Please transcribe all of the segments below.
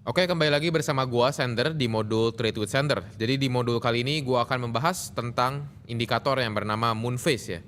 Oke, kembali lagi bersama gua Sender di modul Trade with Sender. Jadi di modul kali ini gua akan membahas tentang indikator yang bernama moon phase ya.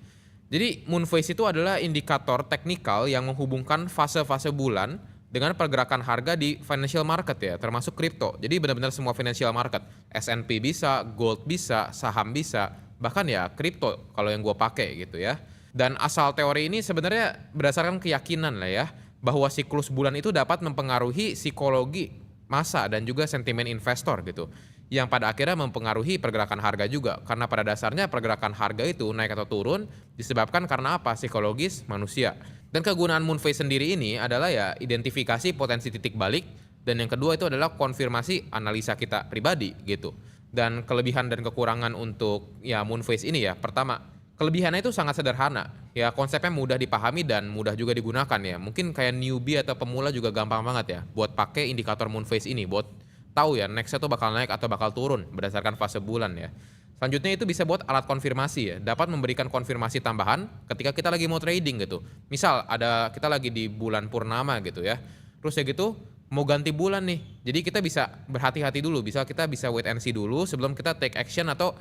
Jadi moon phase itu adalah indikator teknikal yang menghubungkan fase-fase bulan dengan pergerakan harga di financial market ya, termasuk kripto. Jadi benar-benar semua financial market. S&P bisa, gold bisa, saham bisa, bahkan ya kripto kalau yang gua pakai gitu ya. Dan asal teori ini sebenarnya berdasarkan keyakinan lah ya, bahwa siklus bulan itu dapat mempengaruhi psikologi massa dan juga sentimen investor gitu. Yang pada akhirnya mempengaruhi pergerakan harga juga. Karena pada dasarnya pergerakan harga itu naik atau turun disebabkan karena apa? Psikologis manusia. Dan kegunaan moon phase sendiri ini adalah ya identifikasi potensi titik balik, dan yang kedua itu adalah konfirmasi analisa kita pribadi gitu. Dan kelebihan dan kekurangan untuk ya moon phase ini ya. Pertama, kelebihannya itu sangat sederhana. Ya konsepnya mudah dipahami dan mudah juga digunakan ya. Mungkin kayak newbie atau pemula juga gampang banget ya buat pakai indikator moon phase ini buat tahu ya nextnya tuh bakal naik atau bakal turun berdasarkan fase bulan ya. Selanjutnya itu bisa buat alat konfirmasi ya, dapat memberikan konfirmasi tambahan ketika kita lagi mau trading gitu. Misal ada kita lagi di bulan purnama gitu ya. Terus ya gitu mau ganti bulan nih. Jadi kita bisa berhati-hati dulu, bisa kita bisa wait and see dulu sebelum kita take action atau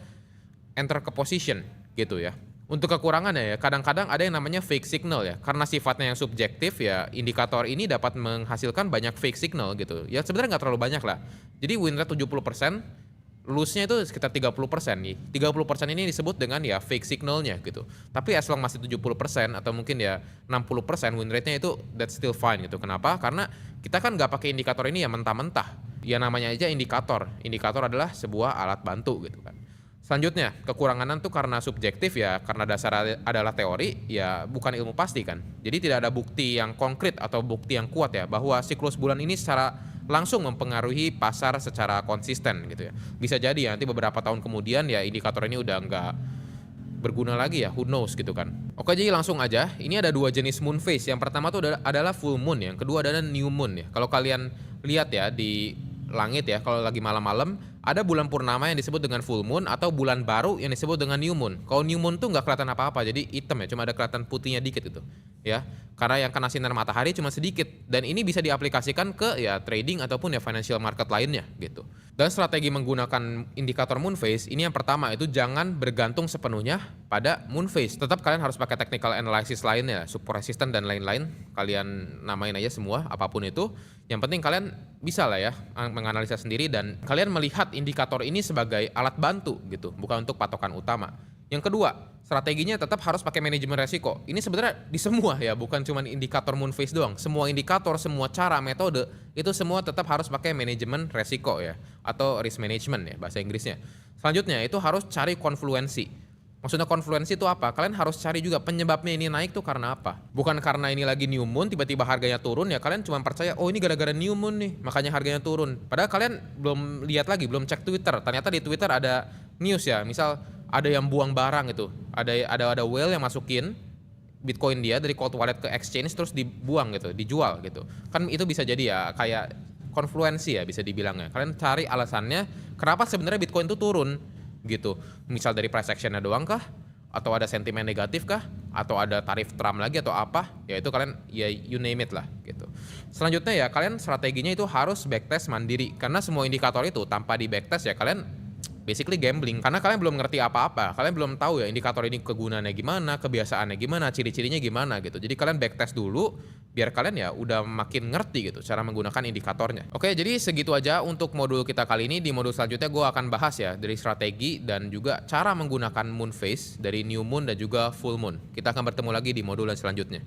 enter ke position gitu ya. Untuk kekurangannya ya, kadang-kadang ada yang namanya fake signal ya. Karena sifatnya yang subjektif ya, indikator ini dapat menghasilkan banyak fake signal gitu. Ya sebenarnya nggak terlalu banyak lah. Jadi win rate 70%, lose-nya itu sekitar 30% nih. 30% ini disebut dengan ya fake signalnya gitu. Tapi as long masih 70% atau mungkin ya 60% win rate-nya itu that's still fine gitu. Kenapa? Karena kita kan nggak pakai indikator ini ya mentah-mentah. Ya namanya aja indikator. Indikator adalah sebuah alat bantu gitu kan. Selanjutnya, kekurangan tuh karena subjektif ya, karena dasar adalah teori, ya bukan ilmu pasti kan. Jadi tidak ada bukti yang konkret atau bukti yang kuat ya, bahwa siklus bulan ini secara langsung mempengaruhi pasar secara konsisten gitu ya. Bisa jadi ya nanti beberapa tahun kemudian ya indikator ini udah nggak berguna lagi ya, who knows gitu kan. Oke, jadi langsung aja, ini ada dua jenis moon phase. Yang pertama tuh adalah full moon, yang kedua adalah new moon ya. Kalau kalian lihat ya di langit ya, kalau lagi malam-malam ada bulan purnama yang disebut dengan full moon atau bulan baru yang disebut dengan new moon. Kalau new moon tuh nggak kelihatan apa-apa, jadi hitam ya, cuma ada kelihatan putihnya dikit itu ya. Karena yang kena sinar matahari cuma sedikit, dan ini bisa diaplikasikan ke ya trading ataupun ya financial market lainnya gitu. Dan strategi menggunakan indikator moon phase ini yang pertama itu jangan bergantung sepenuhnya pada moon phase. Tetap kalian harus pakai technical analysis lainnya, support resistance dan lain-lain. Kalian namain aja semua apapun itu. Yang penting kalian bisa lah ya menganalisa sendiri dan kalian melihat indikator ini sebagai alat bantu gitu, bukan untuk patokan utama. Yang kedua, strateginya tetap harus pakai manajemen resiko. Ini sebenarnya di semua ya, bukan cuma indikator moon phase doang. Semua indikator, semua cara, metode, itu semua tetap harus pakai manajemen resiko ya, atau risk management ya bahasa Inggrisnya. Selanjutnya itu harus cari konfluensi. Maksudnya konfluensi itu apa? Kalian harus cari juga penyebabnya ini naik tuh karena apa. Bukan karena ini lagi new moon tiba-tiba harganya turun ya kalian cuma percaya oh ini gara-gara new moon nih makanya harganya turun. Padahal kalian belum lihat lagi, belum cek Twitter. Ternyata di Twitter ada news ya, misal ada yang buang barang itu. Ada whale yang masukin Bitcoin dia dari cold wallet ke exchange terus dibuang gitu, dijual gitu. Kan itu bisa jadi ya kayak konfluensi ya bisa dibilang ya. Kalian cari alasannya kenapa sebenarnya Bitcoin itu turun gitu. Misal dari price actionnya doang kah? Atau ada sentimen negatif kah? Atau ada tarif Trump lagi atau apa? Ya itu kalian ya you name it lah gitu. Selanjutnya ya kalian strateginya itu harus backtest mandiri. Karena semua indikator itu tanpa di backtest ya kalian basically gambling. Karena kalian belum ngerti apa-apa. Kalian belum tahu ya indikator ini kegunaannya gimana, kebiasaannya gimana, ciri-cirinya gimana gitu. Jadi kalian backtest dulu biar kalian ya udah makin ngerti gitu cara menggunakan indikatornya. Oke, jadi segitu aja untuk modul kita kali ini. Di modul selanjutnya gue akan bahas ya dari strategi dan juga cara menggunakan moon phase dari new moon dan juga full moon. Kita akan bertemu lagi di modul selanjutnya.